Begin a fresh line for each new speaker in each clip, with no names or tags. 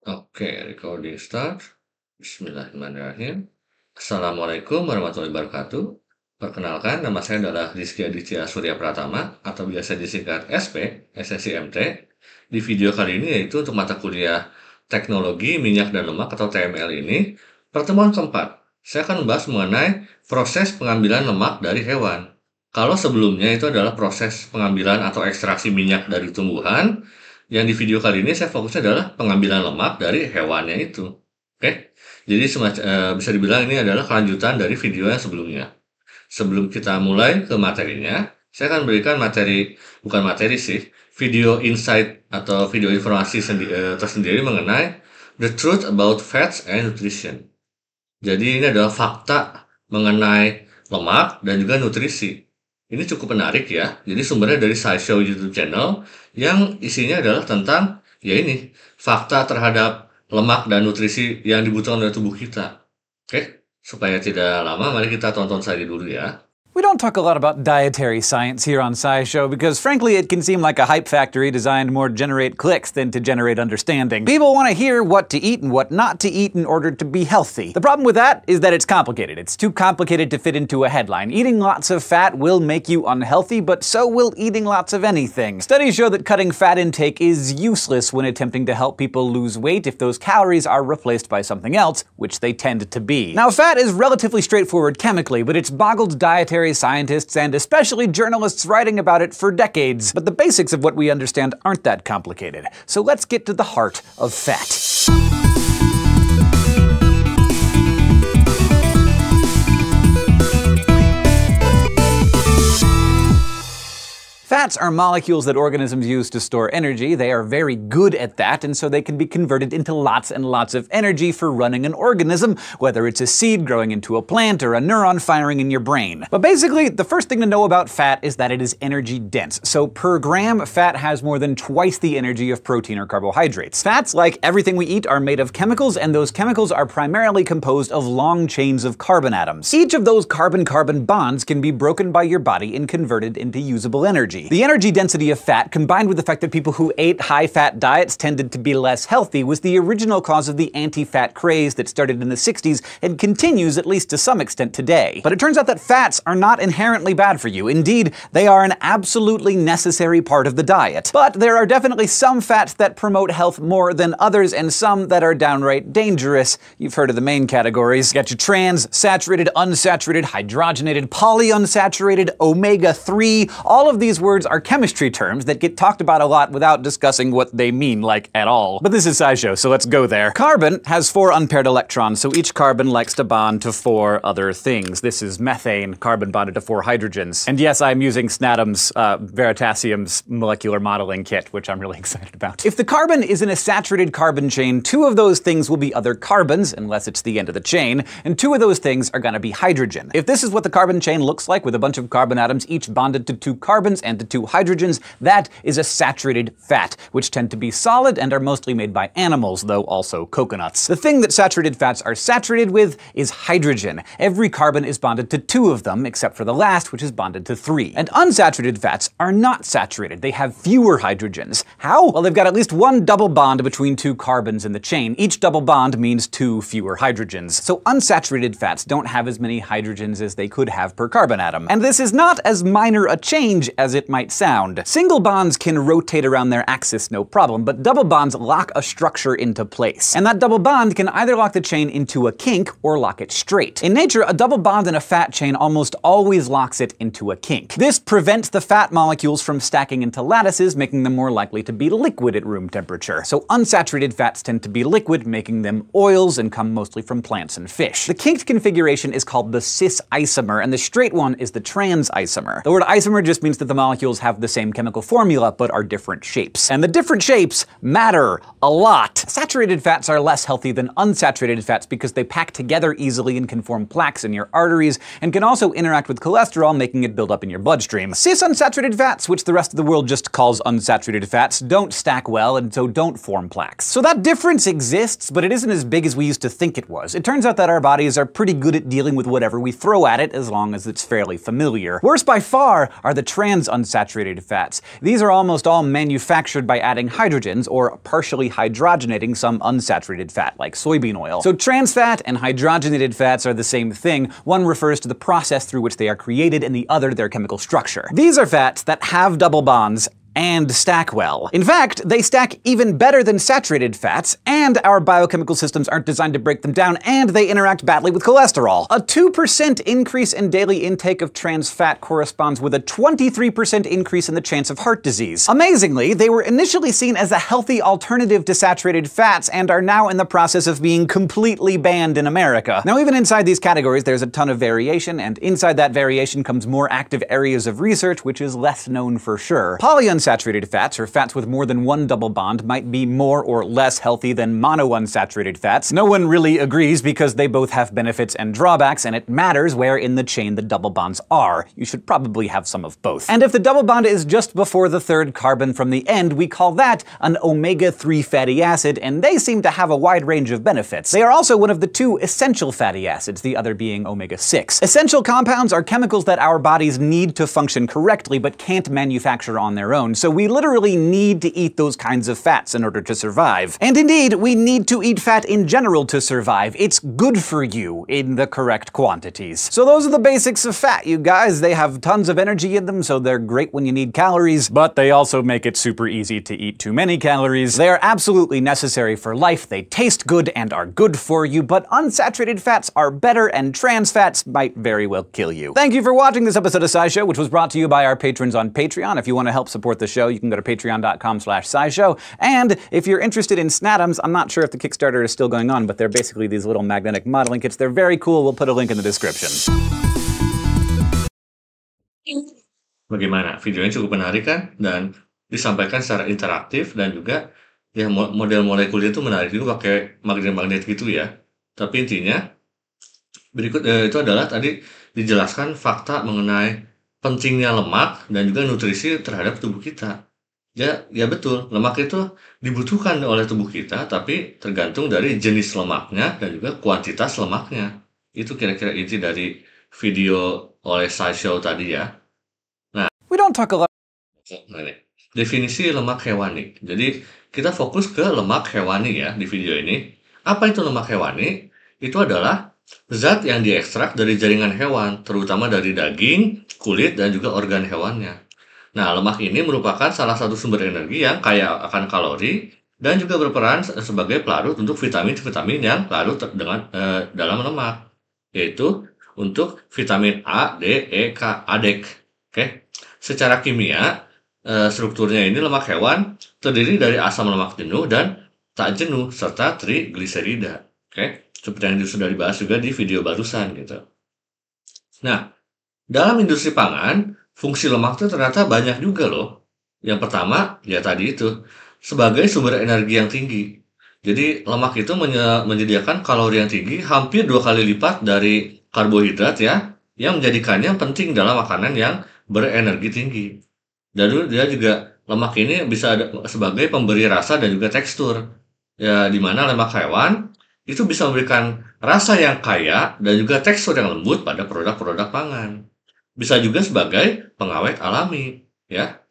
Oke, recording start. Bismillahirrahmanirrahim. Assalamualaikum warahmatullahi wabarakatuh. Perkenalkan, nama saya adalah Rizky Aditya Surya Pratama atau biasa disingkat SP, SSIMT. Di video kali ini yaitu untuk mata kuliah Teknologi Minyak dan Lemak atau TML ini, pertemuan keempat. Saya akan membahas mengenai proses pengambilan lemak dari hewan. Kalau sebelumnya itu adalah proses pengambilan atau ekstraksi minyak dari tumbuhan, yang di video kali ini saya fokusnya adalah pengambilan lemak dari hewannya itu. Oke, jadi bisa dibilang ini adalah kelanjutan dari video yang sebelumnya. Sebelum kita mulai ke materinya, saya akan berikan bukan materi sih, video insight atau video informasi tersendiri mengenai the truth about fats and nutrition. Jadi ini adalah fakta mengenai lemak dan juga nutrisi. Ini cukup menarik ya. Jadi sumbernya dari SciShow YouTube channel yang isinya adalah tentang ya ini, fakta terhadap lemak dan nutrisi yang dibutuhkan oleh tubuh kita. Oke, supaya tidak lama mari kita tonton saja dulu ya.
We don't talk a lot about dietary science here on SciShow because frankly it can seem like a hype factory designed more to generate clicks than to generate understanding. People want to hear what to eat and what not to eat in order to be healthy. The problem with that is that it's complicated. It's too complicated to fit into a headline. Eating lots of fat will make you unhealthy, but so will eating lots of anything. Studies show that cutting fat intake is useless when attempting to help people lose weight if those calories are replaced by something else, which they tend to be. Now, fat is relatively straightforward chemically, but it's boggled dietary scientists and especially journalists writing about it for decades. But the basics of what we understand aren't that complicated. So let's get to the heart of fat. Fats are molecules that organisms use to store energy. They are very good at that, and so they can be converted into lots and lots of energy for running an organism, whether it's a seed growing into a plant or a neuron firing in your brain. But basically, the first thing to know about fat is that it is energy dense. So per gram, fat has more than twice the energy of protein or carbohydrates. Fats, like everything we eat, are made of chemicals, and those chemicals are primarily composed of long chains of carbon atoms. Each of those carbon-carbon bonds can be broken by your body and converted into usable energy. The energy density of fat, combined with the fact that people who ate high-fat diets tended to be less healthy, was the original cause of the anti-fat craze that started in the 60s and continues at least to some extent today. But it turns out that fats are not inherently bad for you. Indeed, they are an absolutely necessary part of the diet. But there are definitely some fats that promote health more than others, and some that are downright dangerous. You've heard of the main categories. You got your trans, saturated, unsaturated, hydrogenated, polyunsaturated, omega-3. All of these words are chemistry terms that get talked about a lot without discussing what they mean, like, at all. But this is SciShow, so let's go there. Carbon has 4 unpaired electrons, so each carbon likes to bond to 4 other things. This is methane, carbon bonded to 4 hydrogens. And yes, I'm using Snadham's Veritasium's molecular modeling kit, which I'm really excited about. If the carbon is in a saturated carbon chain, 2 of those things will be other carbons, unless it's the end of the chain, and 2 of those things are gonna be hydrogen. If this is what the carbon chain looks like, with a bunch of carbon atoms each bonded to 2 carbons and to 2 hydrogens, that is a saturated fat, which tend to be solid and are mostly made by animals, though also coconuts. The thing that saturated fats are saturated with is hydrogen. Every carbon is bonded to 2 of them, except for the last, which is bonded to 3. And unsaturated fats are not saturated. They have fewer hydrogens. How? Well, they've got at least 1 double bond between 2 carbons in the chain. Each double bond means 2 fewer hydrogens. So unsaturated fats don't have as many hydrogens as they could have per carbon atom. And this is not as minor a change as it might sound. Single bonds can rotate around their axis no problem, but double bonds lock a structure into place. And that double bond can either lock the chain into a kink or lock it straight. In nature, a double bond in a fat chain almost always locks it into a kink. This prevents the fat molecules from stacking into lattices, making them more likely to be liquid at room temperature. So unsaturated fats tend to be liquid, making them oils, and come mostly from plants and fish. The kinked configuration is called the cis isomer, and the straight one is the trans isomer. The word isomer just means that the molecules have the same chemical formula but are different shapes. And the different shapes matter a lot. Saturated fats are less healthy than unsaturated fats because they pack together easily and can form plaques in your arteries, and can also interact with cholesterol, making it build up in your bloodstream. Cis unsaturated fats, which the rest of the world just calls unsaturated fats, don't stack well and so don't form plaques. So that difference exists, but it isn't as big as we used to think it was. It turns out that our bodies are pretty good at dealing with whatever we throw at it as long as it's fairly familiar. Worse by far are the trans unsaturated polyunsaturated fats. These are almost all manufactured by adding hydrogens or partially hydrogenating some unsaturated fat, like soybean oil. So trans fat and hydrogenated fats are the same thing. One refers to the process through which they are created, and the other their chemical structure. These are fats that have double bonds and stack well. In fact, they stack even better than saturated fats, and our biochemical systems aren't designed to break them down, and they interact badly with cholesterol. A 2% increase in daily intake of trans fat corresponds with a 23% increase in the chance of heart disease. Amazingly, they were initially seen as a healthy alternative to saturated fats and are now in the process of being completely banned in America. Now, even inside these categories, there's a ton of variation, and inside that variation comes more active areas of research, which is less known for sure. Polyunsaturated fats, or fats with more than one double bond, might be more or less healthy than monounsaturated fats. No one really agrees because they both have benefits and drawbacks, and it matters where in the chain the double bonds are. You should probably have some of both. And if the double bond is just before the third carbon from the end, we call that an omega-3 fatty acid, and they seem to have a wide range of benefits. They are also one of the two essential fatty acids, the other being omega-6. Essential compounds are chemicals that our bodies need to function correctly but can't manufacture on their own, so we literally need to eat those kinds of fats in order to survive. And indeed, we need to eat fat in general to survive. It's good for you in the correct quantities. So those are the basics of fat, you guys. They have tons of energy in them, so they're great when you need calories, but they also make it super easy to eat too many calories. They are absolutely necessary for life, they taste good and are good for you, but unsaturated fats are better, and trans fats might very well kill you. Thank you for watching this episode of SciShow, which was brought to you by our patrons on Patreon. If you want to help support the show, you can go to patreon.com/scishow. And if you're interested in Snatoms, I'm not sure if the Kickstarter is still going on, but they're basically these little magnetic modeling kits. They're very cool. We'll put a link in the description.
Bagaimana? Videonya cukup menarik kan? Dan disampaikan secara interaktif, dan juga ya model molekulnya itu menarik juga pakai magnet-magnet gitu ya. Tapi intinya berikut itu adalah tadi dijelaskan fakta mengenai pentingnya lemak dan juga nutrisi terhadap tubuh kita. Ya betul, lemak itu dibutuhkan oleh tubuh kita, tapi tergantung dari jenis lemaknya dan juga kuantitas lemaknya. Itu kira-kira inti dari video oleh SciShow tadi ya.
We don't talk a lot.
Definisi lemak hewani. Jadi kita fokus ke lemak hewani ya di video ini. Apa itu lemak hewani? Itu adalah zat yang diekstrak dari jaringan hewan, terutama dari daging, kulit, dan juga organ hewannya. Nah, lemak ini merupakan salah satu sumber energi yang kaya akan kalori dan juga berperan sebagai pelarut untuk vitamin-vitamin yang larut dalam lemak, yaitu untuk vitamin A, D, E, K, ADEK. Oke. Secara kimia, strukturnya ini lemak hewan terdiri dari asam lemak jenuh dan tak jenuh serta trigliserida. Oke. Seperti yang sudah dibahas juga di video barusan gitu. Nah, dalam industri pangan, fungsi lemak itu ternyata banyak juga loh. Yang pertama, ya tadi itu, sebagai sumber energi yang tinggi. Jadi lemak itu menyediakan kalori yang tinggi, hampir 2 kali lipat dari karbohidrat ya, yang menjadikannya penting dalam makanan yang berenergi tinggi. Dan dia juga, lemak ini bisa sebagai pemberi rasa dan juga tekstur. Ya, di mana lemak hewan itu bisa memberikan rasa yang kaya dan juga tekstur yang lembut pada produk-produk pangan. Bisa juga sebagai pengawet alami, ya.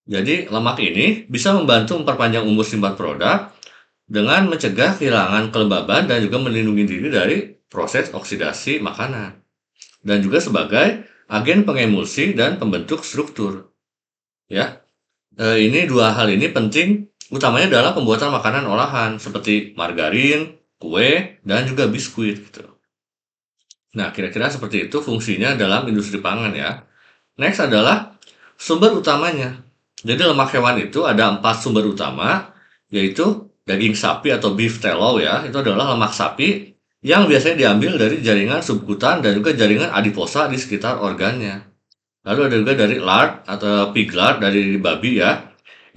Jadi lemak ini bisa membantu memperpanjang umur simpan produk dengan mencegah kehilangan kelembaban dan juga melindungi diri dari proses oksidasi makanan. Dan juga sebagai agen pengemulsi dan pembentuk struktur. Ya. Ini dua hal ini penting utamanya dalam pembuatan makanan olahan seperti margarin, kue, dan juga biskuit gitu. Nah, kira-kira seperti itu fungsinya dalam industri pangan ya. Next adalah sumber utamanya. Jadi lemak hewan itu ada 4 sumber utama, yaitu daging sapi atau beef tallow ya. Itu adalah lemak sapi yang biasanya diambil dari jaringan subkutan dan juga jaringan adiposa di sekitar organnya. Lalu ada juga dari lard atau pig lard dari babi ya.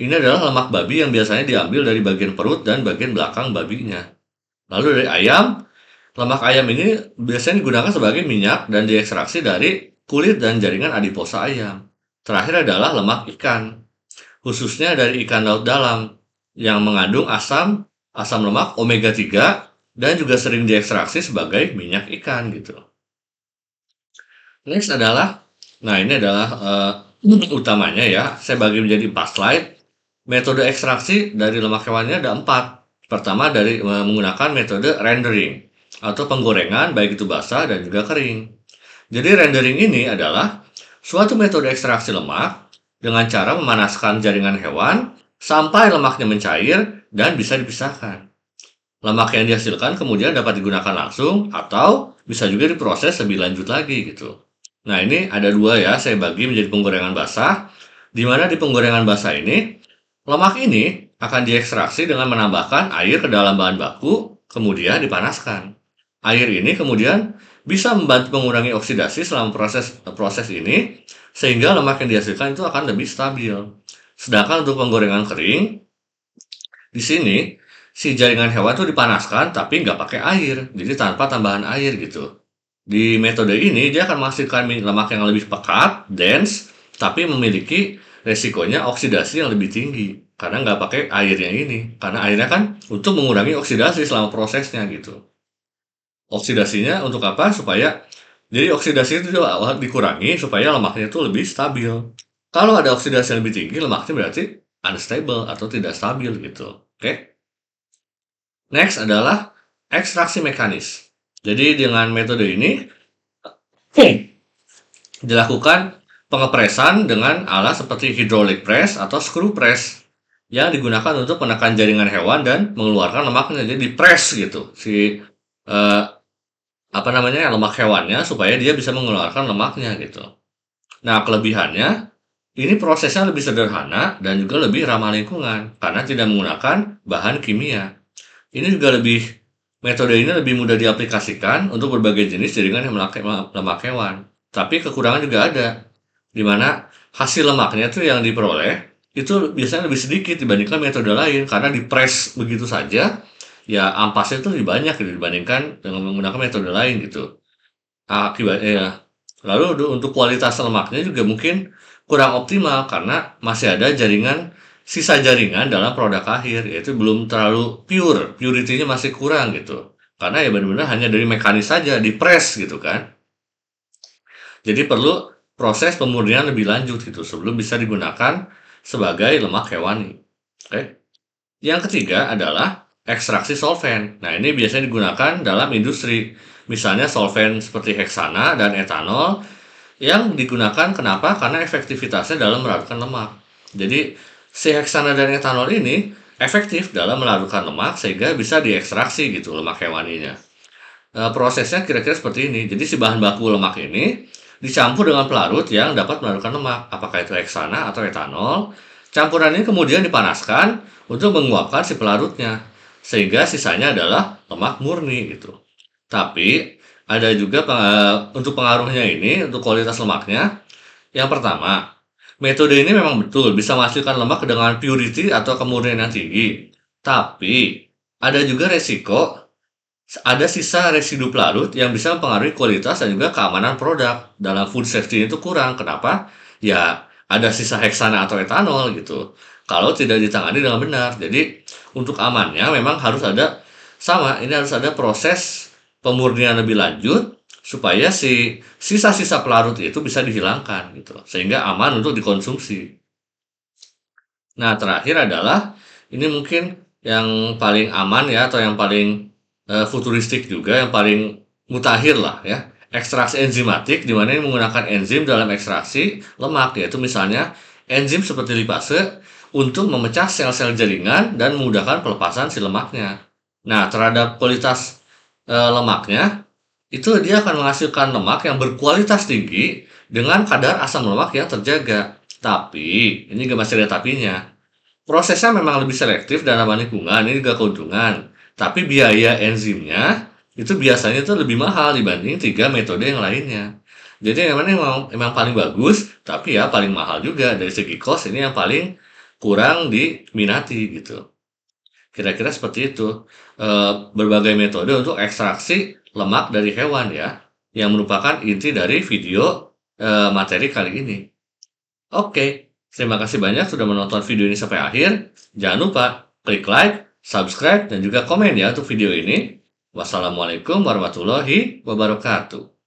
Ini adalah lemak babi yang biasanya diambil dari bagian perut dan bagian belakang babinya. Lalu dari ayam, lemak ayam ini biasanya digunakan sebagai minyak dan diekstraksi dari kulit dan jaringan adiposa ayam. Terakhir adalah lemak ikan, khususnya dari ikan laut dalam, yang mengandung asam lemak omega 3 dan juga sering diekstraksi sebagai minyak ikan gitu. Next adalah, nah ini adalah Utamanya ya, saya bagi menjadi 4 slide. Metode ekstraksi dari lemak hewannya ada 4. Pertama dari menggunakan metode rendering atau penggorengan baik itu basah dan juga kering. Jadi rendering ini adalah suatu metode ekstraksi lemak dengan cara memanaskan jaringan hewan sampai lemaknya mencair dan bisa dipisahkan. Lemak yang dihasilkan kemudian dapat digunakan langsung atau bisa juga diproses lebih lanjut lagi gitu. Nah, ini ada 2 ya, saya bagi menjadi penggorengan basah, di mana di penggorengan basah ini, lemak ini akan diekstraksi dengan menambahkan air ke dalam bahan baku, kemudian dipanaskan. Air ini kemudian bisa membantu mengurangi oksidasi selama proses ini, sehingga lemak yang dihasilkan itu akan lebih stabil. Sedangkan untuk penggorengan kering, di sini si jaringan hewan tuh dipanaskan tapi nggak pakai air, jadi tanpa tambahan air gitu. Di metode ini dia akan menghasilkan lemak yang lebih pekat, dense, tapi memiliki resikonya oksidasi yang lebih tinggi karena nggak pakai airnya ini. Karena airnya kan untuk mengurangi oksidasi selama prosesnya gitu. Oksidasinya untuk apa? Jadi oksidasi itu dikurangi supaya lemaknya itu lebih stabil. Kalau ada oksidasi yang lebih tinggi, lemaknya berarti unstable atau tidak stabil gitu. Oke? Next adalah ekstraksi mekanis. Jadi dengan metode ini dilakukan pengepresan dengan alat seperti hydraulic press atau screw press yang digunakan untuk menekan jaringan hewan dan mengeluarkan lemaknya. Jadi press gitu si lemak hewannya supaya dia bisa mengeluarkan lemaknya gitu. Nah, kelebihannya ini prosesnya lebih sederhana dan juga lebih ramah lingkungan karena tidak menggunakan bahan kimia. Ini juga metode ini lebih mudah diaplikasikan untuk berbagai jenis jaringan yang lemak hewan. Tapi kekurangan juga ada, di mana hasil lemaknya itu yang diperoleh itu biasanya lebih sedikit dibandingkan metode lain karena dipres begitu saja, ya ampasnya itu lebih banyak gitu, dibandingkan dengan menggunakan metode lain gitu. Akibatnya, lalu untuk kualitas lemaknya juga mungkin kurang optimal karena masih ada sisa jaringan dalam produk akhir, yaitu belum terlalu pure, purity-nya masih kurang gitu. Karena ya benar-benar hanya dari mekanis saja, di-press gitu kan. Jadi perlu proses pemurnian lebih lanjut gitu sebelum bisa digunakan sebagai lemak hewani. Oke. Yang ketiga adalah ekstraksi solvent. Nah, ini biasanya digunakan dalam industri. Misalnya solvent seperti heksana dan etanol yang digunakan kenapa? Karena efektivitasnya dalam melarutkan lemak. Jadi, si heksana dan etanol ini efektif dalam melarutkan lemak sehingga bisa diekstraksi gitu lemak hewaninya. Prosesnya kira-kira seperti ini. Jadi si bahan baku lemak ini dicampur dengan pelarut yang dapat melarutkan lemak. Apakah itu heksana atau etanol? Campuran ini kemudian dipanaskan untuk menguapkan si pelarutnya. Sehingga sisanya adalah lemak murni gitu. Tapi ada juga untuk pengaruhnya ini, untuk kualitas lemaknya. Yang pertama, metode ini memang betul bisa menghasilkan lemak dengan purity atau kemurnian yang tinggi. Tapi ada juga ada sisa residu pelarut yang bisa mempengaruhi kualitas dan juga keamanan produk. Dalam food safety itu kurang. Kenapa? Ya ada sisa heksana atau etanol gitu. Kalau tidak ditangani dengan benar. Jadi untuk amannya memang harus ada ini harus ada proses pemurnian lebih lanjut supaya si sisa-sisa pelarut itu bisa dihilangkan gitu. Sehingga aman untuk dikonsumsi. Nah, terakhir adalah ini mungkin yang paling aman ya atau yang paling futuristik juga, yang paling mutakhir lah ya. Ekstraksi enzimatik di mana ini menggunakan enzim dalam ekstraksi lemak, yaitu misalnya enzim seperti lipase untuk memecah sel-sel jaringan dan memudahkan pelepasan si lemaknya. Nah, terhadap kualitas lemaknya itu dia akan menghasilkan lemak yang berkualitas tinggi dengan kadar asam lemak yang terjaga. Tapi ini masih ada tapinya. Prosesnya memang lebih selektif dan ramah lingkungan, ini juga keuntungan. Tapi biaya enzimnya itu biasanya itu lebih mahal dibanding 3 metode yang lainnya. Jadi memang paling bagus, tapi ya paling mahal juga dari segi cost, ini yang paling kurang diminati gitu. Kira-kira seperti itu. Berbagai metode untuk ekstraksi lemak dari hewan ya, yang merupakan inti dari video materi kali ini. Oke, terima kasih banyak sudah menonton video ini sampai akhir. Jangan lupa klik like, subscribe, dan juga komen ya untuk video ini. Wassalamualaikum warahmatullahi wabarakatuh.